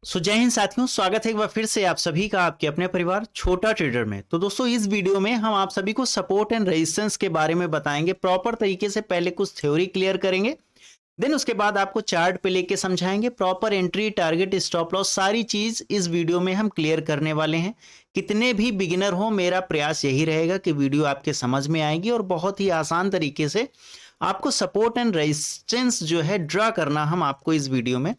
जय हिंद साथियों, स्वागत है एक बार फिर से आप सभी का आपके अपने परिवार छोटा ट्रेडर में। तो दोस्तों, इस वीडियो में हम आप सभी को सपोर्ट एंड रेजिस्टेंस के बारे में बताएंगे प्रॉपर तरीके से। पहले कुछ थ्योरी क्लियर करेंगे, देन उसके बाद आपको चार्ट पे लेके समझाएंगे। Proper entry, target, stop loss, सारी चीज इस वीडियो में हम क्लियर करने वाले हैं। कितने भी बिगिनर हो, मेरा प्रयास यही रहेगा कि वीडियो आपके समझ में आएगी और बहुत ही आसान तरीके से आपको सपोर्ट एंड रेजिस्टेंस जो है ड्रा करना हम आपको इस वीडियो में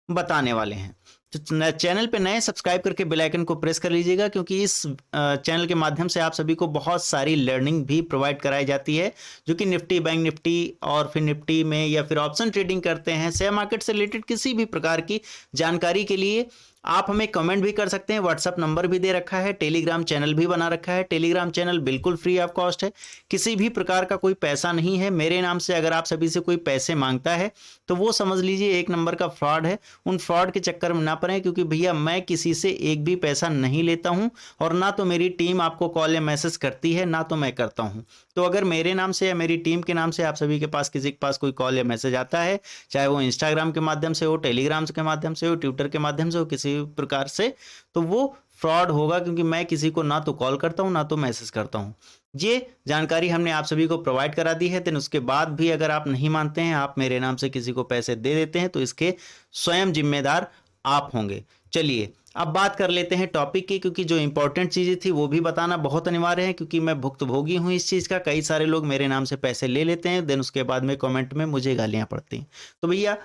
बताने वाले हैं। तो चैनल पे नए सब्सक्राइब करके बेल आइकन को प्रेस कर लीजिएगा, क्योंकि इस चैनल के माध्यम से आप सभी को बहुत सारी लर्निंग भी प्रोवाइड कराई जाती है, जो कि निफ्टी, बैंक निफ्टी और फिर निफ्टी में या फिर ऑप्शन ट्रेडिंग करते हैं, शेयर मार्केट से रिलेटेड किसी भी प्रकार की जानकारी के लिए आप हमें कमेंट भी कर सकते हैं। व्हाट्सअप नंबर भी दे रखा है, टेलीग्राम चैनल भी बना रखा है। टेलीग्राम चैनल बिल्कुल फ्री ऑफ कॉस्ट है, किसी भी प्रकार का कोई पैसा नहीं है मेरे नाम से। अगर आप सभी से कोई पैसे मांगता है तो वो समझ लीजिए एक नंबर का फ्रॉड है। उन फ्रॉड के चक्कर में ना पड़े, क्योंकि भैया मैं किसी से एक भी पैसा नहीं लेता हूं, और ना तो मेरी टीम आपको कॉल या मैसेज करती है, ना तो मैं करता हूं। तो अगर मेरे नाम से या मेरी टीम के नाम से आप सभी के पास किसी के पास कोई कॉल या मैसेज आता है, चाहे वो इंस्टाग्राम के माध्यम से हो, टेलीग्राम के माध्यम से हो, ट्विटर के माध्यम से हो, किसी भी प्रकार से, तो वो फ्रॉड होगा, क्योंकि मैं किसी को ना तो कॉल करता हूं ना तो मैसेज करता हूं। ये जानकारी हमने आप सभी को प्रोवाइड करा दी है। देन उसके बाद भी अगर आप नहीं मानते हैं, आप मेरे नाम से किसी को पैसे दे देते हैं, तो इसके स्वयं जिम्मेदार आप होंगे। चलिए अब बात कर लेते हैं टॉपिक की, क्योंकि जो इंपॉर्टेंट चीज़ें थी वो भी बताना बहुत अनिवार्य है, क्योंकि मैं भुक्तभोगी हूं इस चीज़ का। कई सारे लोग मेरे नाम से पैसे ले लेते हैं, देन उसके बाद में कमेंट में मुझे गालियां पड़ती हैं। तो भैया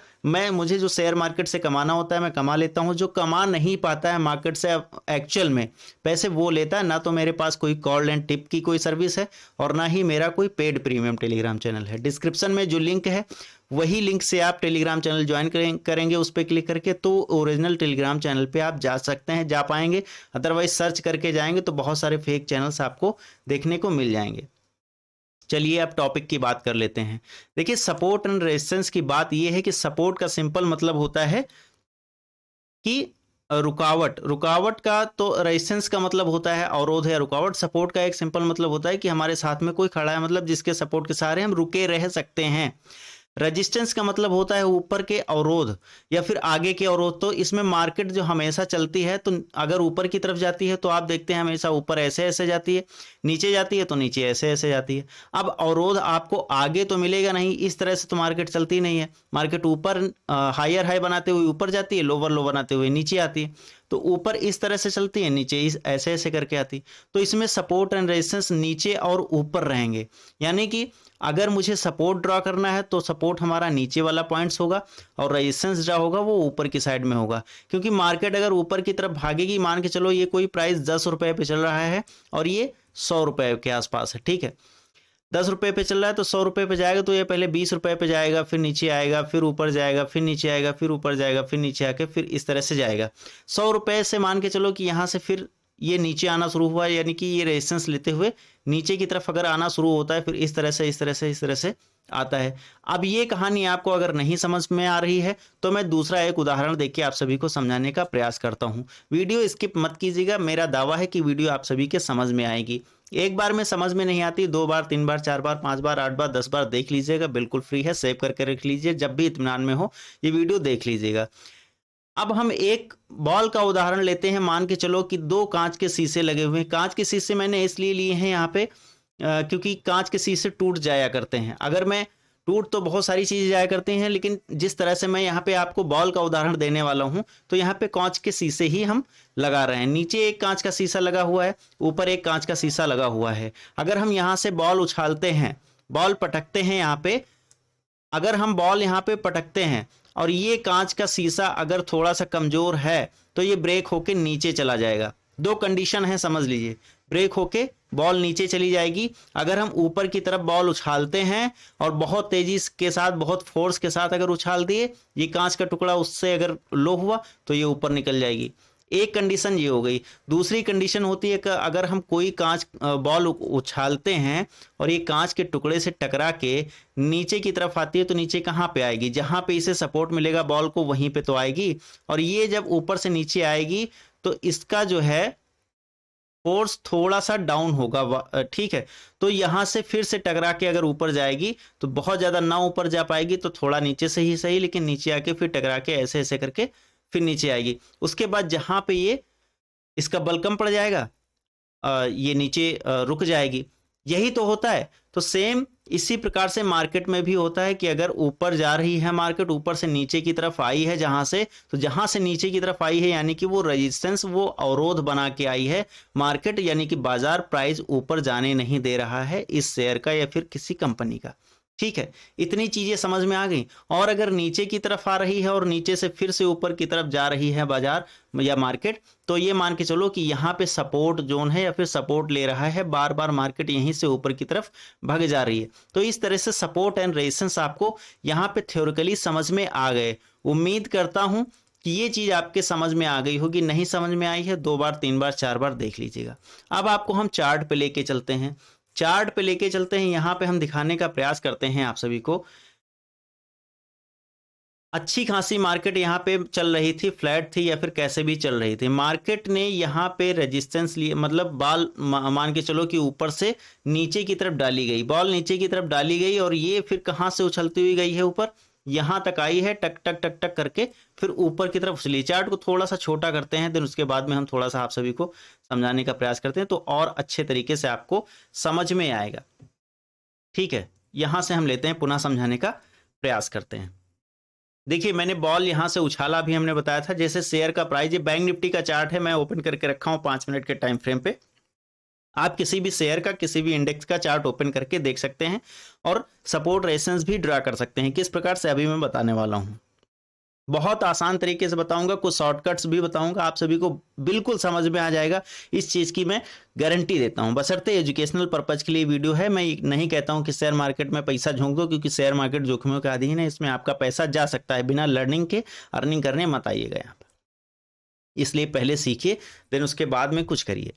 मुझे जो शेयर मार्केट से कमाना होता है मैं कमा लेता हूं, जो कमा नहीं पाता है मार्केट से एक्चुअल में पैसे वो लेता है। ना तो मेरे पास कोई कॉल एंड टिप की कोई सर्विस है, और ना ही मेरा कोई पेड प्रीमियम टेलीग्राम चैनल है। डिस्क्रिप्शन में जो लिंक है वही लिंक से आप टेलीग्राम चैनल ज्वाइन करेंगे, उस पर क्लिक करके तो ओरिजिनल टेलीग्राम चैनल पे आप जा सकते हैं, जा पाएंगे। अदरवाइज सर्च करके जाएंगे तो बहुत सारे फेक चैनल्स आपको देखने को मिल जाएंगे। चलिए अब टॉपिक की बात कर लेते हैं। देखिए, सपोर्ट एंड रेजिस्टेंस की बात यह है कि सपोर्ट का सिंपल मतलब होता है कि रुकावट। रुकावट का तो रेजिस्टेंस का मतलब होता है अवरोध या रुकावट। सपोर्ट का एक सिंपल मतलब होता है कि हमारे साथ में कोई खड़ा है, मतलब जिसके सपोर्ट के सहारे हम रुके रह सकते हैं। रेजिस्टेंस का मतलब होता है ऊपर के अवरोध या फिर आगे के अवरोध। तो इसमें मार्केट जो हमेशा चलती है, तो अगर ऊपर की तरफ जाती है तो आप देखते हैं हमेशा ऊपर ऐसे ऐसे जाती है, नीचे जाती है तो नीचे ऐसे ऐसे जाती है। अब अवरोध आपको आगे तो मिलेगा नहीं, इस तरह से तो मार्केट चलती नहीं है। मार्केट ऊपर हायर हाई बनाते हुए ऊपर जाती है, लोअर लो बनाते हुए नीचे आती है। तो ऊपर इस तरह से चलती है, नीचे इस ऐसे ऐसे करके आती। तो इसमें सपोर्ट एंड रेजिस्टेंस नीचे और ऊपर रहेंगे। यानी कि अगर मुझे सपोर्ट ड्रॉ करना है तो सपोर्ट हमारा नीचे वाला पॉइंट्स होगा, और रेजिस्टेंस ड्रॉ होगा वो ऊपर की साइड में होगा। क्योंकि मार्केट अगर ऊपर की तरफ भागेगी, मान के चलो ये कोई प्राइस 10 रुपए पे चल रहा है और ये 100 रुपए के आसपास है, ठीक है। 10 रुपए पे चल रहा है तो 100 रुपए पे जाएगा, तो ये पहले 20 रुपए पे जाएगा, फिर नीचे आएगा, फिर ऊपर जाएगा, फिर नीचे आएगा, फिर ऊपर जाएगा, फिर नीचे आके फिर इस तरह से जाएगा। 100 रुपए से मान के चलो कि यहाँ से फिर ये नीचे आना शुरू हुआ, यानी कि ये रेजिस्टेंस लेते हुए नीचे की तरफ अगर आना शुरू होता है, फिर इस तरह से इस तरह से इस तरह से आता है। अब ये कहानी आपको अगर नहीं समझ में आ रही है तो मैं दूसरा एक उदाहरण देके आप सभी को समझाने का प्रयास करता हूँ। वीडियो स्किप मत कीजिएगा, मेरा दावा है कि वीडियो आप सभी के समझ में आएगी। एक बार में समझ में नहीं आती, 2 बार, 3 बार, 4 बार, 5 बार, 8 बार, 10 बार देख लीजिएगा, बिल्कुल फ्री है, सेव करके रख लीजिए। जब भी इत्मीनान में हो ये वीडियो देख लीजिएगा। अब हम एक बॉल का उदाहरण लेते हैं। मान के चलो कि 2 कांच के शीशे लगे हुए हैं। कांच के शीशे मैंने इसलिए लिए हैं यहाँ पे क्योंकि कांच के शीशे टूट जाया करते हैं। अगर मैं टूट तो बहुत सारी चीजें जाया करती हैं, लेकिन जिस तरह से मैं यहाँ पे आपको बॉल का उदाहरण देने वाला हूँ, तो यहाँ पे कांच के शीशे ही हम लगा रहे हैं। नीचे एक कांच का शीशा लगा हुआ है, ऊपर एक कांच का शीशा लगा हुआ है। अगर हम यहाँ से बॉल उछालते हैं, बॉल पटकते हैं यहाँ पे, अगर हम बॉल यहाँ पे पटकते हैं और ये कांच का शीशा अगर थोड़ा सा कमजोर है तो ये ब्रेक होके नीचे चला जाएगा। 2 कंडीशन है, समझ लीजिए। ब्रेक होके बॉल नीचे चली जाएगी। अगर हम ऊपर की तरफ बॉल उछालते हैं और बहुत तेजी के साथ, बहुत फोर्स के साथ अगर उछाल दिए, ये कांच का टुकड़ा उससे अगर लो हुआ तो ये ऊपर निकल जाएगी। एक कंडीशन ये हो गई। दूसरी कंडीशन होती है कि अगर हम कोई कांच बॉल उछालते हैं और ये कांच के टुकड़े से टकरा के नीचे की तरफ आती है, तो नीचे कहाँ पे आएगी? जहां पे इसे सपोर्ट मिलेगा बॉल को, वहीं पे तो आएगी। और ये जब ऊपर से नीचे आएगी तो इसका जो है फोर्स थोड़ा सा डाउन होगा, ठीक है। तो यहां से फिर से टकरा के अगर ऊपर जाएगी तो बहुत ज्यादा ना ऊपर जा पाएगी, तो थोड़ा नीचे से ही सही, लेकिन नीचे आके फिर टकरा के ऐसे ऐसे करके फिर नीचे आएगी। उसके बाद जहां पे ये इसका बल कम पड़ जाएगा, ये नीचे रुक जाएगी। यही तो होता है। तो सेम इसी प्रकार से मार्केट में भी होता है कि अगर ऊपर जा रही है मार्केट, ऊपर से नीचे की तरफ आई है जहां से, तो जहां से नीचे की तरफ आई है यानी कि वो रेजिस्टेंस, वो अवरोध बना के आई है मार्केट, यानी कि बाजार प्राइस ऊपर जाने नहीं दे रहा है इस शेयर का या फिर किसी कंपनी का। ठीक है, इतनी चीजें समझ में आ गई। और अगर नीचे की तरफ आ रही है और नीचे से फिर से ऊपर की तरफ जा रही है बाजार या मार्केट, तो ये मान के चलो कि यहाँ पे सपोर्ट जोन है या फिर सपोर्ट ले रहा है, बार बार मार्केट यहीं से ऊपर की तरफ भाग जा रही है। तो इस तरह से सपोर्ट एंड रेजिस्टेंस आपको यहाँ पे थ्योरेटिकली समझ में आ गए। उम्मीद करता हूं कि ये चीज आपके समझ में आ गई होगी। नहीं समझ में आई है 2 बार 3 बार 4 बार देख लीजिएगा। अब आपको हम चार्ट पे लेके चलते हैं। चार्ट पे लेके चलते हैं, यहां पे हम दिखाने का प्रयास करते हैं आप सभी को। अच्छी खासी मार्केट यहां पे चल रही थी, फ्लैट थी या फिर कैसे भी चल रही थी। मार्केट ने यहां पे रेजिस्टेंस लिए, मतलब बॉल मान के चलो कि ऊपर से नीचे की तरफ डाली गई, बॉल नीचे की तरफ डाली गई और ये फिर कहां से उछलती हुई गई है ऊपर, यहां तक आई है, टक टक टक टक करके फिर ऊपर की तरफ उछली। चार्ट को थोड़ा सा छोटा करते हैं, देन उसके बाद में हम थोड़ा सा आप सभी को समझाने का प्रयास करते हैं तो और अच्छे तरीके से आपको समझ में आएगा। ठीक है, यहां से हम लेते हैं, पुनः समझाने का प्रयास करते हैं। देखिए मैंने बॉल यहां से उछाला भी, हमने बताया था जैसे शेयर का प्राइस, ये बैंक निफ्टी का चार्ट है, मैं ओपन करके रखा हूं 5 मिनट के टाइम फ्रेम पे। आप किसी भी शेयर का, किसी भी इंडेक्स का चार्ट ओपन करके देख सकते हैं और सपोर्ट रेजिस्टेंस भी ड्रा कर सकते हैं। किस प्रकार से अभी मैं बताने वाला हूं, बहुत आसान तरीके से बताऊंगा, कुछ शॉर्टकट्स भी बताऊंगा, आप सभी को बिल्कुल समझ में आ जाएगा, इस चीज की मैं गारंटी देता हूं। बशर्ते एजुकेशनल पर्पज के लिए वीडियो है। मैं नहीं कहता हूं कि शेयर मार्केट में पैसा झोंक दो, क्योंकि शेयर मार्केट जोखिमों का अधीन है, इसमें आपका पैसा जा सकता है। बिना लर्निंग के अर्निंग करने मत आइएगा यहाँ पर, इसलिए पहले सीखिए, देन उसके बाद में कुछ करिए।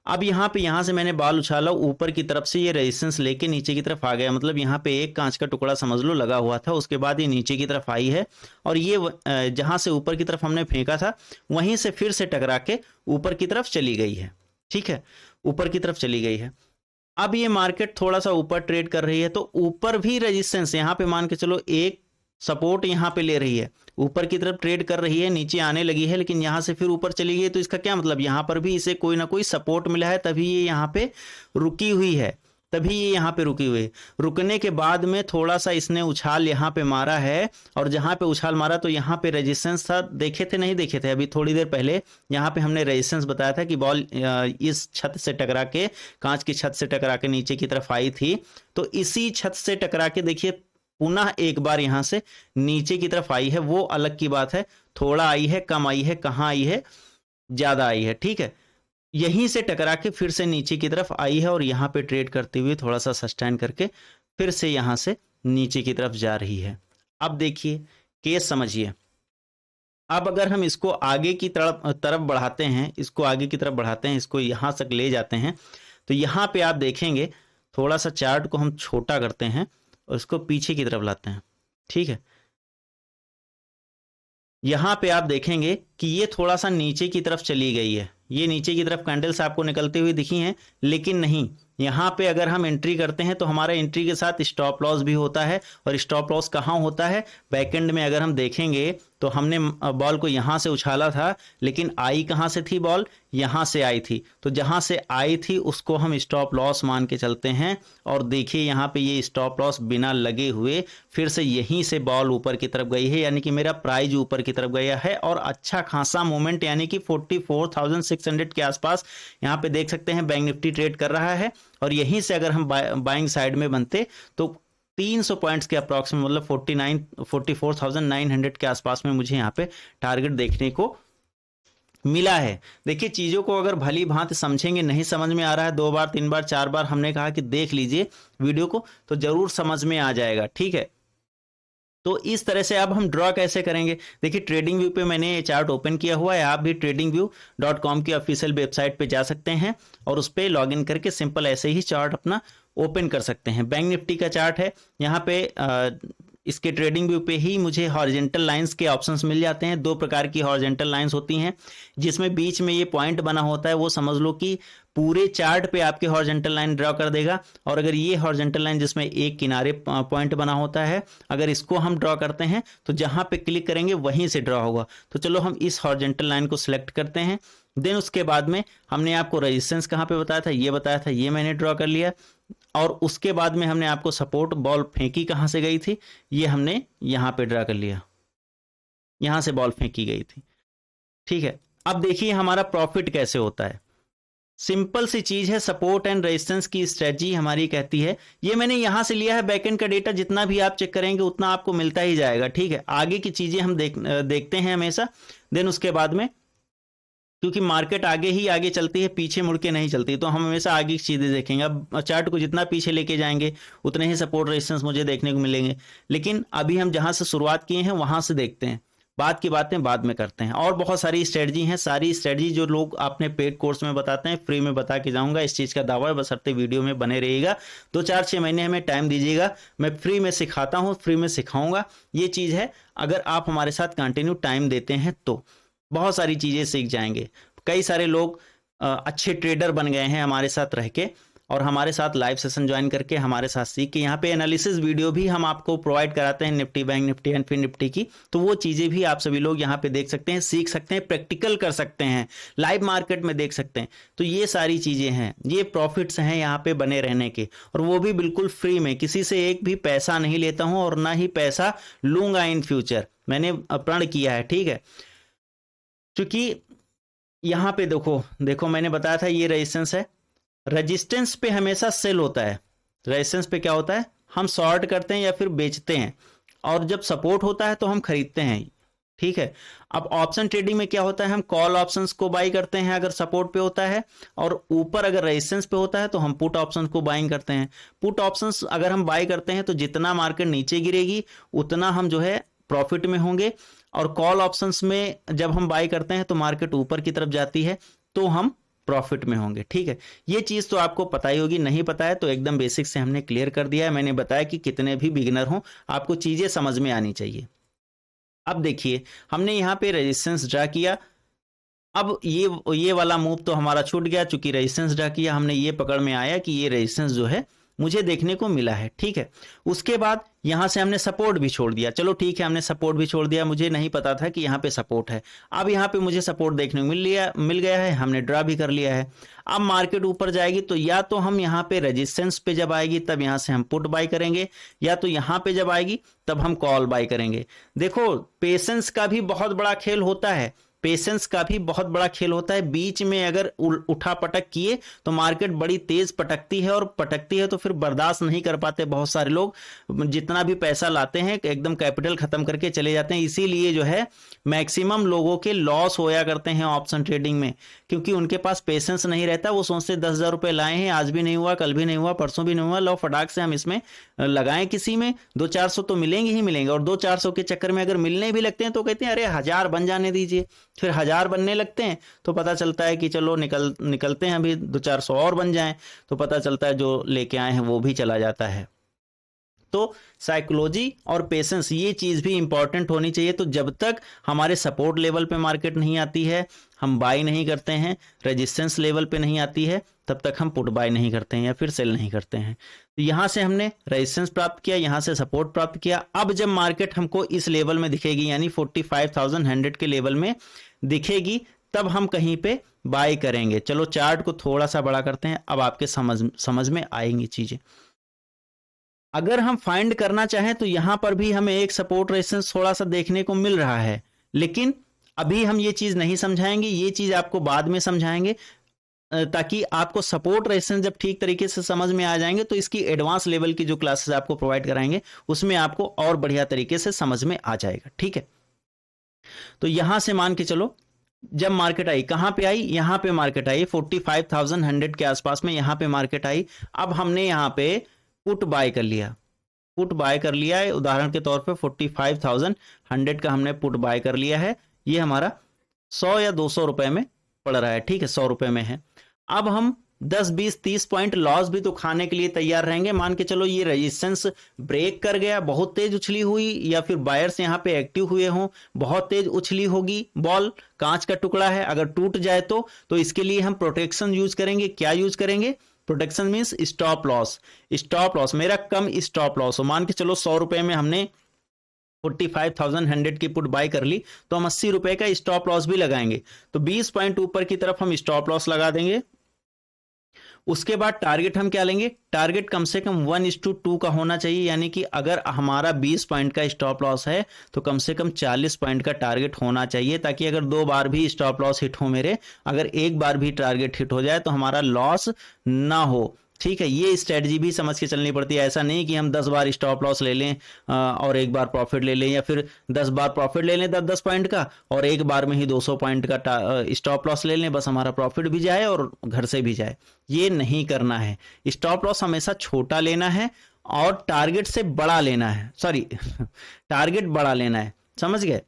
अब यहाँ से मैंने बॉल उछाला ऊपर की तरफ से, ये रेजिस्टेंस लेके नीचे की तरफ आ गया, मतलब यहाँ पे एक कांच का टुकड़ा समझ लो लगा हुआ था। उसके बाद ये नीचे की तरफ आई है और ये जहाँ से ऊपर की तरफ हमने फेंका था वहीं से फिर से टकरा के ऊपर की तरफ चली गई है। ठीक है, ऊपर की तरफ चली गई है। अब ये मार्केट थोड़ा सा ऊपर ट्रेड कर रही है, तो ऊपर भी रेजिस्टेंस यहाँ पे मान के चलो एक सपोर्ट यहाँ पे ले रही है, ऊपर की तरफ ट्रेड कर रही है, नीचे आने लगी है, लेकिन यहाँ से फिर ऊपर चली गई। तो इसका क्या मतलब, यहाँ पर भी इसे कोई ना कोई सपोर्ट मिला है, तभी ये यहाँ पे रुकी हुई है, तभी ये यहाँ पे रुकी हुई है। रुकने के बाद में थोड़ा सा इसने उछाल यहाँ पे मारा है, और जहाँ पे उछाल मारा तो यहाँ पे रेजिस्टेंस था, देखे थे नहीं देखे थे अभी थोड़ी देर पहले, यहाँ पे हमने रेजिस्टेंस बताया था कि बॉल इस छत से टकरा के, कांच की छत से टकरा के नीचे की तरफ आई थी। तो इसी छत से टकरा के देखिए पुनः एक बार यहां से नीचे की तरफ आई है, वो अलग की बात है, थोड़ा आई है, कम आई है, कहां आई है, ज्यादा आई है। ठीक है, यहीं से टकरा के फिर से नीचे की तरफ आई है और यहां पे ट्रेड करते हुए थोड़ा सा सस्टेन करके फिर से यहां से नीचे की तरफ जा रही है। अब देखिए केस समझिए। अब अगर हम इसको आगे की तरफ बढ़ाते हैं, इसको आगे की तरफ बढ़ाते हैं, इसको यहां तक ले जाते हैं, तो यहां पे आप देखेंगे, थोड़ा सा चार्ट को हम छोटा करते हैं और इसको पीछे की तरफ लाते हैं। ठीक है, यहां पे आप देखेंगे कि ये थोड़ा सा नीचे की तरफ चली गई है, ये नीचे की तरफ कैंडल्स आपको निकलती हुई दिखी हैं, लेकिन नहीं, यहाँ पे अगर हम एंट्री करते हैं तो हमारा एंट्री के साथ स्टॉप लॉस भी होता है। और स्टॉप लॉस कहाँ होता है, बैकएंड में अगर हम देखेंगे तो हमने बॉल को यहाँ से उछाला था, लेकिन आई कहाँ से थी, बॉल यहाँ से आई थी, तो जहाँ से आई थी उसको हम स्टॉप लॉस मान के चलते हैं। और देखिए यहाँ पे ये स्टॉप लॉस बिना लगे हुए फिर से यहीं से बॉल ऊपर की तरफ गई है, यानी कि मेरा प्राइस ऊपर की तरफ गया है और अच्छा खासा मूवमेंट, यानी कि 44,600 के आसपास यहाँ पे देख सकते हैं बैंक निफ्टी ट्रेड कर रहा है। और यहीं से अगर हम बाइंग साइड में बनते तो 300 पॉइंट्स के अप्रॉक्सिमेट, मतलब 44,900 के आसपास में मुझे यहाँ पे टारगेट देखने को मिला है। देखिए चीजों को अगर भली भांति समझेंगे, नहीं समझ में आ रहा है 2 बार 3 बार 4 बार हमने कहा कि देख लीजिए वीडियो को, तो जरूर समझ में आ जाएगा। ठीक है, तो इस तरह से अब हम ड्रॉ कैसे करेंगे। देखिए ट्रेडिंग व्यू पे मैंने ये चार्ट ओपन किया हुआ है, आप भी tradingview.com की ऑफिशियल वेबसाइट पे जा सकते हैं और उस पर लॉगिन करके सिंपल ऐसे ही चार्ट अपना ओपन कर सकते हैं। बैंक निफ्टी का चार्ट है, यहाँ पे इसके ट्रेडिंग व्यू पे ही मुझे हॉरिजेंटल लाइंस के ऑप्शंस मिल जाते हैं। दो प्रकार की हॉरिजेंटल लाइंस होती हैं, जिसमें बीच में ये पॉइंट बना होता है, वो समझ लो कि पूरे चार्ट पे आपके हॉरिजेंटल लाइन ड्रॉ कर देगा। और अगर ये हॉरिजेंटल लाइन जिसमें एक किनारे पॉइंट बना होता है, अगर इसको हम ड्रॉ करते हैं तो जहां पे क्लिक करेंगे वहीं से ड्रॉ होगा। तो चलो हम इस हॉरिजेंटल लाइन को सिलेक्ट करते हैं। देन उसके बाद में हमने आपको रेजिस्टेंस कहाँ पे बताया था, ये बताया था, ये मैंने ड्रॉ कर लिया। और उसके बाद में हमने आपको सपोर्ट बॉल फेंकी कहाँ से गई थी, ये हमने यहाँ पे ड्रा कर लिया, यहाँ से बॉल फेंकी गई थी। ठीक है, अब देखिए हमारा प्रॉफिट कैसे होता है। सिंपल सी चीज है, सपोर्ट एंड रेजिस्टेंस की स्ट्रेटजी हमारी कहती है, ये मैंने यहां से लिया है, बैकएंड का डेटा जितना भी आप चेक करेंगे उतना आपको मिलता ही जाएगा। ठीक है, आगे की चीजें हम देखते हैं हमेशा। देन उसके बाद में, क्योंकि मार्केट आगे ही आगे चलती है, पीछे मुड़ के नहीं चलती, तो हम हमेशा आगे की चीजें देखेंगे। अब चार्ट को जितना पीछे लेके जाएंगे उतने ही सपोर्ट रेजिस्टेंस मुझे देखने को मिलेंगे। लेकिन अभी हम जहां से शुरुआत किए हैं वहां से देखते हैं, बाद की बातें बाद में करते हैं। और बहुत सारी स्ट्रेटजी हैं, सारी स्ट्रेटजी जो लोग अपने पेड कोर्स में बताते हैं, फ्री में बता के जाऊंगा, इस चीज़ का दावा है, बशर्ते वीडियो में बने रहिएगा। 2-4-6 महीने हमें टाइम दीजिएगा, मैं फ्री में सिखाता हूँ, फ्री में सिखाऊंगा। ये चीज़ है, अगर आप हमारे साथ कंटिन्यू टाइम देते हैं तो बहुत सारी चीज़ें सीख जाएंगे। कई सारे लोग अच्छे ट्रेडर बन गए हैं हमारे साथ रह के, और हमारे साथ लाइव सेशन ज्वाइन करके हमारे साथ सीख के। यहाँ पे एनालिसिस वीडियो भी हम आपको प्रोवाइड कराते हैं निफ्टी बैंक निफ्टी एंड फिर निफ्टी की, तो वो चीज़ें भी आप सभी लोग यहाँ पे देख सकते हैं, सीख सकते हैं, प्रैक्टिकल कर सकते हैं, लाइव मार्केट में देख सकते हैं। तो ये सारी चीज़ें हैं, ये प्रॉफिट्स हैं यहाँ पे बने रहने के, और वो भी बिल्कुल फ्री में, किसी से एक भी पैसा नहीं लेता हूँ और ना ही पैसा लूंगा इन फ्यूचर, मैंने प्रण किया है। ठीक है, क्योंकि यहाँ पे देखो मैंने बताया था ये रेजिस्टेंस है, रेजिस्टेंस पे हमेशा सेल होता है। रेजिस्टेंस पे क्या होता है, हम शॉर्ट करते हैं या फिर बेचते हैं, और जब सपोर्ट होता है तो हम खरीदते हैं। ठीक है, अब ऑप्शन ट्रेडिंग में क्या होता है, हम कॉल ऑप्शंस को बाई करते हैं अगर सपोर्ट पे होता है, और ऊपर अगर रेजिस्टेंस पे होता है तो हम पुट ऑप्शन को बाइंग करते हैं। पुट ऑप्शंस अगर हम बाई करते हैं तो जितना मार्केट नीचे गिरेगी उतना हम जो है प्रॉफिट में होंगे, और कॉल ऑप्शंस में जब हम बाई करते हैं तो मार्केट ऊपर की तरफ जाती है तो हम प्रॉफिट में होंगे। ठीक है, ये चीज तो आपको पता ही होगी, नहीं पता है तो एकदम बेसिक से हमने क्लियर कर दिया है। मैंने बताया कि कितने भी बिगिनर हों आपको चीजें समझ में आनी चाहिए। अब देखिए हमने यहाँ पे रेजिस्टेंस ड्रा किया, अब ये वाला मूव तो हमारा छूट गया, चूंकि रेजिस्टेंस ड्रा किया हमने, ये पकड़ में आया कि ये रेजिस्टेंस जो है मुझे देखने को मिला है। ठीक है, उसके बाद यहां से हमने सपोर्ट भी छोड़ दिया। चलो ठीक है, हमने सपोर्ट भी छोड़ दिया, मुझे नहीं पता था कि यहाँ पे सपोर्ट है। अब यहाँ पे मुझे सपोर्ट देखने को मिल गया है, हमने ड्रा भी कर लिया है। अब मार्केट ऊपर जाएगी तो या तो हम यहाँ पे रेजिस्टेंस पे जब आएगी तब यहाँ से हम पुट बाई करेंगे, या तो यहाँ पे जब आएगी तब हम कॉल बाई करेंगे। देखो पेशेंस का भी बहुत बड़ा खेल होता है, पेशेंस का भी बहुत बड़ा खेल होता है। बीच में अगर उठा पटक किए तो मार्केट बड़ी तेज पटकती है, और पटकती है तो फिर बर्दाश्त नहीं कर पाते बहुत सारे लोग, जितना भी पैसा लाते हैं एकदम कैपिटल खत्म करके चले जाते हैं। इसीलिए जो है मैक्सिमम लोगों के लॉस होया करते हैं ऑप्शन ट्रेडिंग में, क्योंकि उनके पास पेशेंस नहीं रहता। वो सोचते 10,000 रुपए लाए हैं, आज भी नहीं हुआ, कल भी नहीं हुआ, परसों भी नहीं हुआ, लो फटाक से हम इसमें लगाएं, किसी में 200-400 तो मिलेंगे ही मिलेंगे। और 200-400 के चक्कर में अगर मिलने भी लगते हैं तो कहते हैं अरे 1000 बन जाने दीजिए, फिर 1000 बनने लगते हैं तो पता चलता है कि चलो निकलते हैं अभी 200-400 और बन जाएं, तो पता चलता है जो लेके आए हैं वो भी चला जाता है। तो साइकोलॉजी और पेशेंस ये चीज़ भी इंपॉर्टेंट होनी चाहिए। तो जब तक हमारे सपोर्ट लेवल पे मार्केट नहीं आती है हम बाई नहीं करते हैं, रेजिस्टेंस लेवल पे नहीं आती है तब तक हम पुट बाई नहीं करते हैं या फिर सेल नहीं करते हैं। तो यहाँ से हमने रेजिस्टेंस प्राप्त किया, यहाँ से सपोर्ट प्राप्त किया। अब जब मार्केट हमको इस लेवल में दिखेगी यानी 45,100 के लेवल में दिखेगी तब हम कहीं पे बाई करेंगे। चलो चार्ट को थोड़ा सा बड़ा करते हैं, अब आपके समझ में आएंगी चीजें। अगर हम फाइंड करना चाहें तो यहां पर भी हमें एक सपोर्ट रेजिस्टेंस थोड़ा सा देखने को मिल रहा है, लेकिन अभी हम ये चीज नहीं समझाएंगे, ये चीज आपको बाद में समझाएंगे, ताकि आपको सपोर्ट रेजिस्टेंस जब ठीक तरीके से समझ में आ जाएंगे तो इसकी एडवांस लेवल की जो क्लासेस आपको प्रोवाइड कराएंगे उसमें आपको और बढ़िया तरीके से समझ में आ जाएगा। ठीक है, तो यहां से मान के चलो जब मार्केट आई, कहां पे आई, यहां पे मार्केट आई 45,100 के आसपास में, यहां पे मार्केट आई। अब हमने यहां पे पुट बाय कर लिया, पुट बाय कर लिया है, उदाहरण के तौर पे 45,100 का हमने पुट बाय कर लिया है। ये हमारा 100 या 200 रुपए में पड़ रहा है। ठीक है, 100 रुपए में है। अब हम 10 20 30 पॉइंट लॉस भी तो खाने के लिए तैयार रहेंगे। मान के चलो ये रेजिस्टेंस ब्रेक कर गया, बहुत तेज उछली हुई, या फिर बायर्स यहाँ पे एक्टिव हुए हों, बहुत तेज उछली होगी बॉल, कांच का टुकड़ा है, अगर टूट जाए तो इसके लिए हम प्रोटेक्शन यूज करेंगे। क्या यूज करेंगे? Protection means stop loss. Stop loss मेरा कम स्टॉप लॉस हो, मान के चलो 100 रुपए में हमने 45,100 की पुट बाय कर ली, तो हम 80 रुपए का स्टॉप लॉस भी लगाएंगे। तो 20 पॉइंट ऊपर की तरफ हम स्टॉप लॉस लगा देंगे। उसके बाद टारगेट हम क्या लेंगे? टारगेट कम से कम 1:2 का होना चाहिए, यानी कि अगर हमारा 20 पॉइंट का स्टॉप लॉस है तो कम से कम 40 पॉइंट का टारगेट होना चाहिए, ताकि अगर 2 बार भी स्टॉप लॉस हिट हो मेरे, अगर एक बार भी टारगेट हिट हो जाए तो हमारा लॉस ना हो। ठीक है, ये स्ट्रेटजी भी समझ के चलनी पड़ती है। ऐसा नहीं कि हम 10 बार स्टॉप लॉस ले लें और एक बार प्रॉफिट ले लें, या फिर 10 बार प्रॉफिट ले लें 10-10 पॉइंट का और एक बार में ही 200 पॉइंट का स्टॉप लॉस ले लें, बस हमारा प्रॉफिट भी जाए और घर से भी जाए। ये नहीं करना है। स्टॉप लॉस हमेशा छोटा लेना है और टारगेट से बड़ा लेना है, सॉरी टारगेट बड़ा लेना है, समझ गए?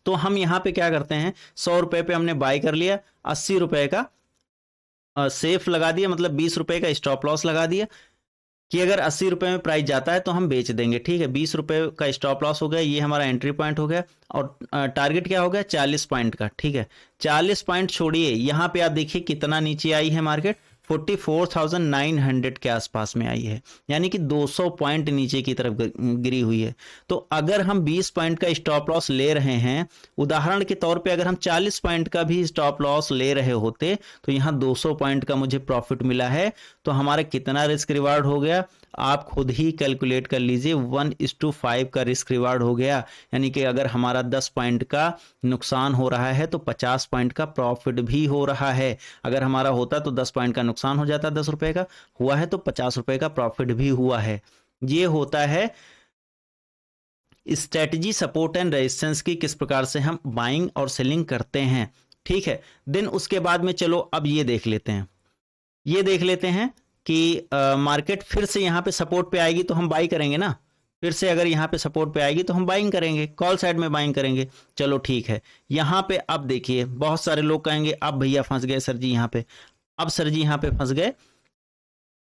तो हम यहाँ पे क्या करते हैं, 100 रुपए पे हमने बाय कर लिया, 80 रुपए का सेफ लगा दिया, मतलब 20 रुपए का स्टॉप लॉस लगा दिया कि अगर 80 रुपए में प्राइस जाता है तो हम बेच देंगे। ठीक है, 20 रुपए का स्टॉप लॉस हो गया, ये हमारा एंट्री पॉइंट हो गया। और टारगेट क्या हो गया? 40 पॉइंट का। ठीक है, 40 पॉइंट छोड़िए, यहां पे आप देखिए कितना नीचे आई है मार्केट, 44,900 के आसपास में आई है, यानी कि 200 पॉइंट नीचे की तरफ गिरी हुई है। तो अगर हम 20 पॉइंट का स्टॉप लॉस ले रहे हैं, उदाहरण के तौर पे अगर हम 40 पॉइंट का भी स्टॉप लॉस ले रहे होते तो यहां 200 पॉइंट का मुझे प्रॉफिट मिला है, तो हमारा कितना रिस्क रिवार्ड हो गया? आप खुद ही कैलकुलेट कर लीजिए, 1:5 का रिस्क रिवार्ड हो गया। यानी कि अगर हमारा 10 पॉइंट का नुकसान हो रहा है तो 50 पॉइंट का प्रॉफिट भी हो रहा है। अगर हमारा होता तो 10 पॉइंट का नुकसान हो जाता, 10 रुपए का हुआ है तो 50 रुपए का प्रॉफिट भी हुआ है। ये होता है स्ट्रेटजी सपोर्ट एंड रेजिस्टेंस की, किस प्रकार से हम बाइंग और सेलिंग करते हैं। ठीक है, देन उसके बाद में चलो अब ये देख लेते हैं, ये देख लेते हैं कि मार्केट फिर से यहाँ पे सपोर्ट पे आएगी तो हम बाई करेंगे ना, फिर से अगर यहाँ पे सपोर्ट पे आएगी तो हम बाइंग करेंगे, कॉल साइड में बाइंग करेंगे। चलो ठीक है, यहाँ पे अब देखिए बहुत सारे लोग कहेंगे अब भैया फंस गए सर जी यहाँ पे, अब सर जी यहाँ पे फंस गए,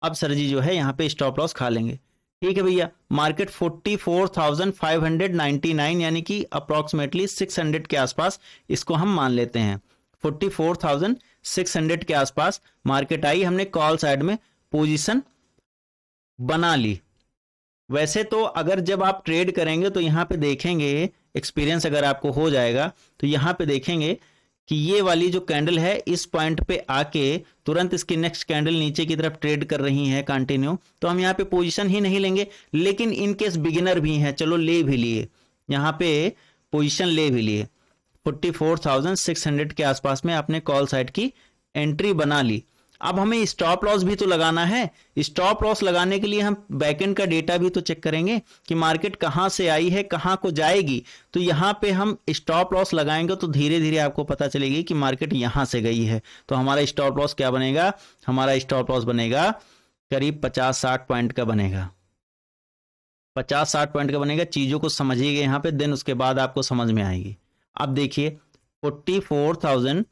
अब सर जी जो है यहाँ पे स्टॉप लॉस खा लेंगे। ठीक है भैया, मार्केट 44,599 यानी कि अप्रोक्सीमेटली 600 के आसपास इसको हम मान लेते हैं। 44,600 के आसपास मार्केट आई, हमने कॉल साइड में पोजीशन बना ली। वैसे तो अगर जब आप ट्रेड करेंगे तो यहां पे देखेंगे, एक्सपीरियंस अगर आपको हो जाएगा तो यहां पे देखेंगे कि ये वाली जो कैंडल है इस पॉइंट पे आके तुरंत इसकी नेक्स्ट कैंडल नीचे की तरफ ट्रेड कर रही है कंटिन्यू, तो हम यहाँ पे पोजीशन ही नहीं लेंगे। लेकिन इन केस बिगिनर भी हैं, चलो ले भी लिए, यहाँ पे पोजीशन ले भी लिए, 44,600 के आसपास में आपने कॉल साइड की एंट्री बना ली। अब हमें स्टॉप लॉस भी तो लगाना है। स्टॉप लॉस लगाने के लिए हम बैकएंड का डेटा भी तो चेक करेंगे कि मार्केट कहां से आई है, कहां को जाएगी। तो यहां पे हम स्टॉप लॉस लगाएंगे तो धीरे धीरे आपको पता चलेगी कि मार्केट यहां से गई है। तो हमारा स्टॉप लॉस क्या बनेगा? हमारा स्टॉप लॉस बनेगा करीब 50-60 पॉइंट का बनेगा, 50-60 पॉइंट का बनेगा। चीजों को समझिएगा यहाँ पे, देन उसके बाद आपको समझ में आएगी। अब देखिए 44,000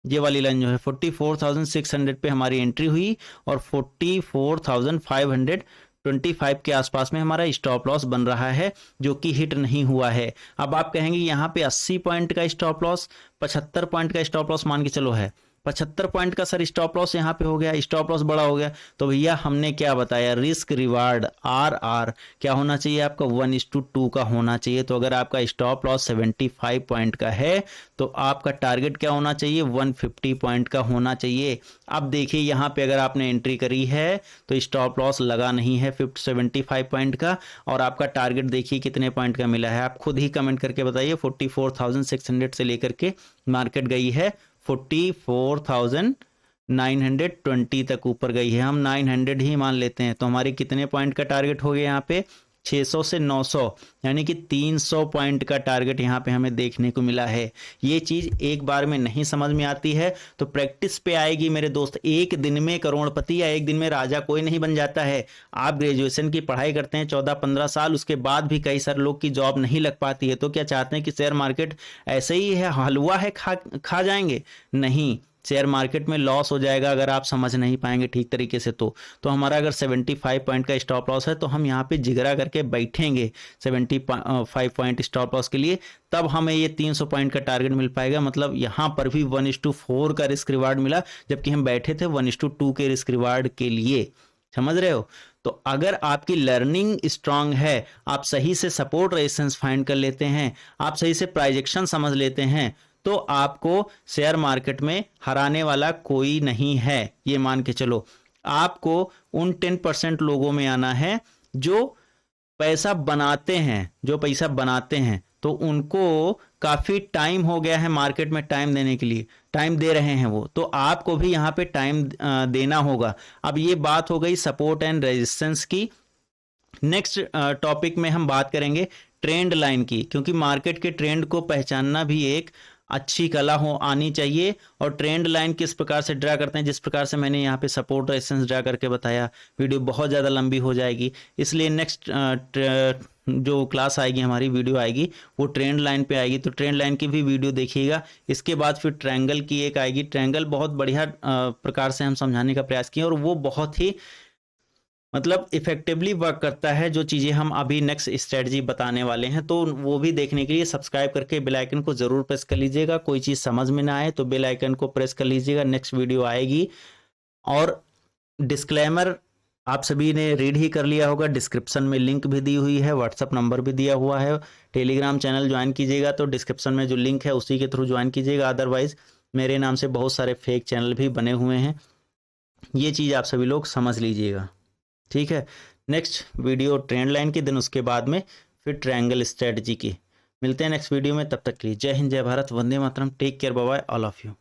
ये वाली लाइन जो है 44,600 पे हमारी एंट्री हुई और 44,525 के आसपास में हमारा स्टॉप लॉस बन रहा है, जो कि हिट नहीं हुआ है। अब आप कहेंगे यहाँ पे 80 पॉइंट का स्टॉप लॉस, 75 पॉइंट का स्टॉप लॉस मान के चलो है, 75 पॉइंट का सर स्टॉप लॉस यहाँ पे हो गया, स्टॉप लॉस बड़ा हो गया। तो भैया हमने क्या बताया, रिस्क रिवार्ड RR क्या होना चाहिए आपका? 1:2 का होना चाहिए। तो अगर आपका स्टॉप लॉस 75 पॉइंट का है तो आपका टारगेट क्या होना चाहिए? 150 पॉइंट का होना चाहिए। अब देखिए यहाँ पे अगर आपने एंट्री करी है तो स्टॉप लॉस लगा नहीं है 75 पॉइंट का, और आपका टारगेट देखिए कितने पॉइंट का मिला है, आप खुद ही कमेंट करके बताइए। 44,600 से लेकर के मार्केट गई है 44,920 तक ऊपर गई है, हम 900 ही मान लेते हैं। तो हमारे कितने पॉइंट का टारगेट हो गया यहाँ पे? 600 से 900, यानी कि 300 पॉइंट का टारगेट यहाँ पे हमें देखने को मिला है। ये चीज एक बार में नहीं समझ में आती है, तो प्रैक्टिस पे आएगी मेरे दोस्त। एक दिन में करोड़पति या एक दिन में राजा कोई नहीं बन जाता है। आप ग्रेजुएशन की पढ़ाई करते हैं 14-15 साल, उसके बाद भी कई सारे लोग की जॉब नहीं लग पाती है। तो क्या चाहते हैं कि शेयर मार्केट ऐसे ही है, हलवा है खा जाएंगे? नहीं, शेयर मार्केट में लॉस हो जाएगा अगर आप समझ नहीं पाएंगे ठीक तरीके से। तो हमारा अगर 75 पॉइंट का स्टॉप लॉस है तो हम यहाँ पे जिगरा करके बैठेंगे 75 पॉइंट स्टॉप लॉस के लिए, तब हमें ये 300 पॉइंट का टारगेट मिल पाएगा। मतलब यहाँ पर भी 1:4 का रिस्क रिवार्ड मिला, जबकि हम बैठे थे 1:2 के रिस्क रिवार्ड के लिए। समझ रहे हो? तो अगर आपकी लर्निंग स्ट्रांग है, आप सही से सपोर्ट रेजिस्टेंस फाइंड कर लेते हैं, आप सही से प्राइजेक्शन समझ लेते हैं, तो आपको शेयर मार्केट में हराने वाला कोई नहीं है। ये मान के चलो, आपको उन 10% लोगों में आना है जो पैसा बनाते हैं, जो पैसा बनाते हैं। तो उनको काफी टाइम हो गया है मार्केट में टाइम देने के लिए, टाइम दे रहे हैं वो, तो आपको भी यहाँ पे टाइम देना होगा। अब ये बात हो गई सपोर्ट एंड रेजिस्टेंस की। नेक्स्ट टॉपिक में हम बात करेंगे ट्रेंड लाइन की, क्योंकि मार्केट के ट्रेंड को पहचानना भी एक अच्छी कला हो आनी चाहिए। और ट्रेंड लाइन किस प्रकार से ड्रा करते हैं, जिस प्रकार से मैंने यहाँ पे सपोर्ट रेजिस्टेंस ड्रा करके बताया, वीडियो बहुत ज़्यादा लंबी हो जाएगी, इसलिए नेक्स्ट जो क्लास आएगी, हमारी वीडियो आएगी, वो ट्रेंड लाइन पे आएगी। तो ट्रेंड लाइन की भी वीडियो देखिएगा। इसके बाद फिर ट्रायंगल की एक आएगी। ट्रायंगल बहुत बढ़िया प्रकार से हम समझाने का प्रयास किए और वो बहुत ही मतलब इफेक्टिवली वर्क करता है। जो चीज़ें हम अभी नेक्स्ट स्ट्रेटजी बताने वाले हैं, तो वो भी देखने के लिए सब्सक्राइब करके बेल आइकन को ज़रूर प्रेस कर लीजिएगा। कोई चीज़ समझ में ना आए तो बेल आइकन को प्रेस कर लीजिएगा, नेक्स्ट वीडियो आएगी। और डिस्क्लेमर आप सभी ने रीड ही कर लिया होगा, डिस्क्रिप्शन में लिंक भी दी हुई है, व्हाट्सअप नंबर भी दिया हुआ है। टेलीग्राम चैनल ज्वाइन कीजिएगा तो डिस्क्रिप्शन में जो लिंक है उसी के थ्रू ज्वाइन कीजिएगा। अदरवाइज मेरे नाम से बहुत सारे फेक चैनल भी बने हुए हैं, ये चीज़ आप सभी लोग समझ लीजिएगा। ठीक है, नेक्स्ट वीडियो ट्रेंड लाइन की, दिन उसके बाद में फिर ट्रायंगल स्ट्रेटजी की। मिलते हैं नेक्स्ट वीडियो में, तब तक के लिए जय हिंद, जय भारत, वंदे मातरम, take care, bye bye all of you.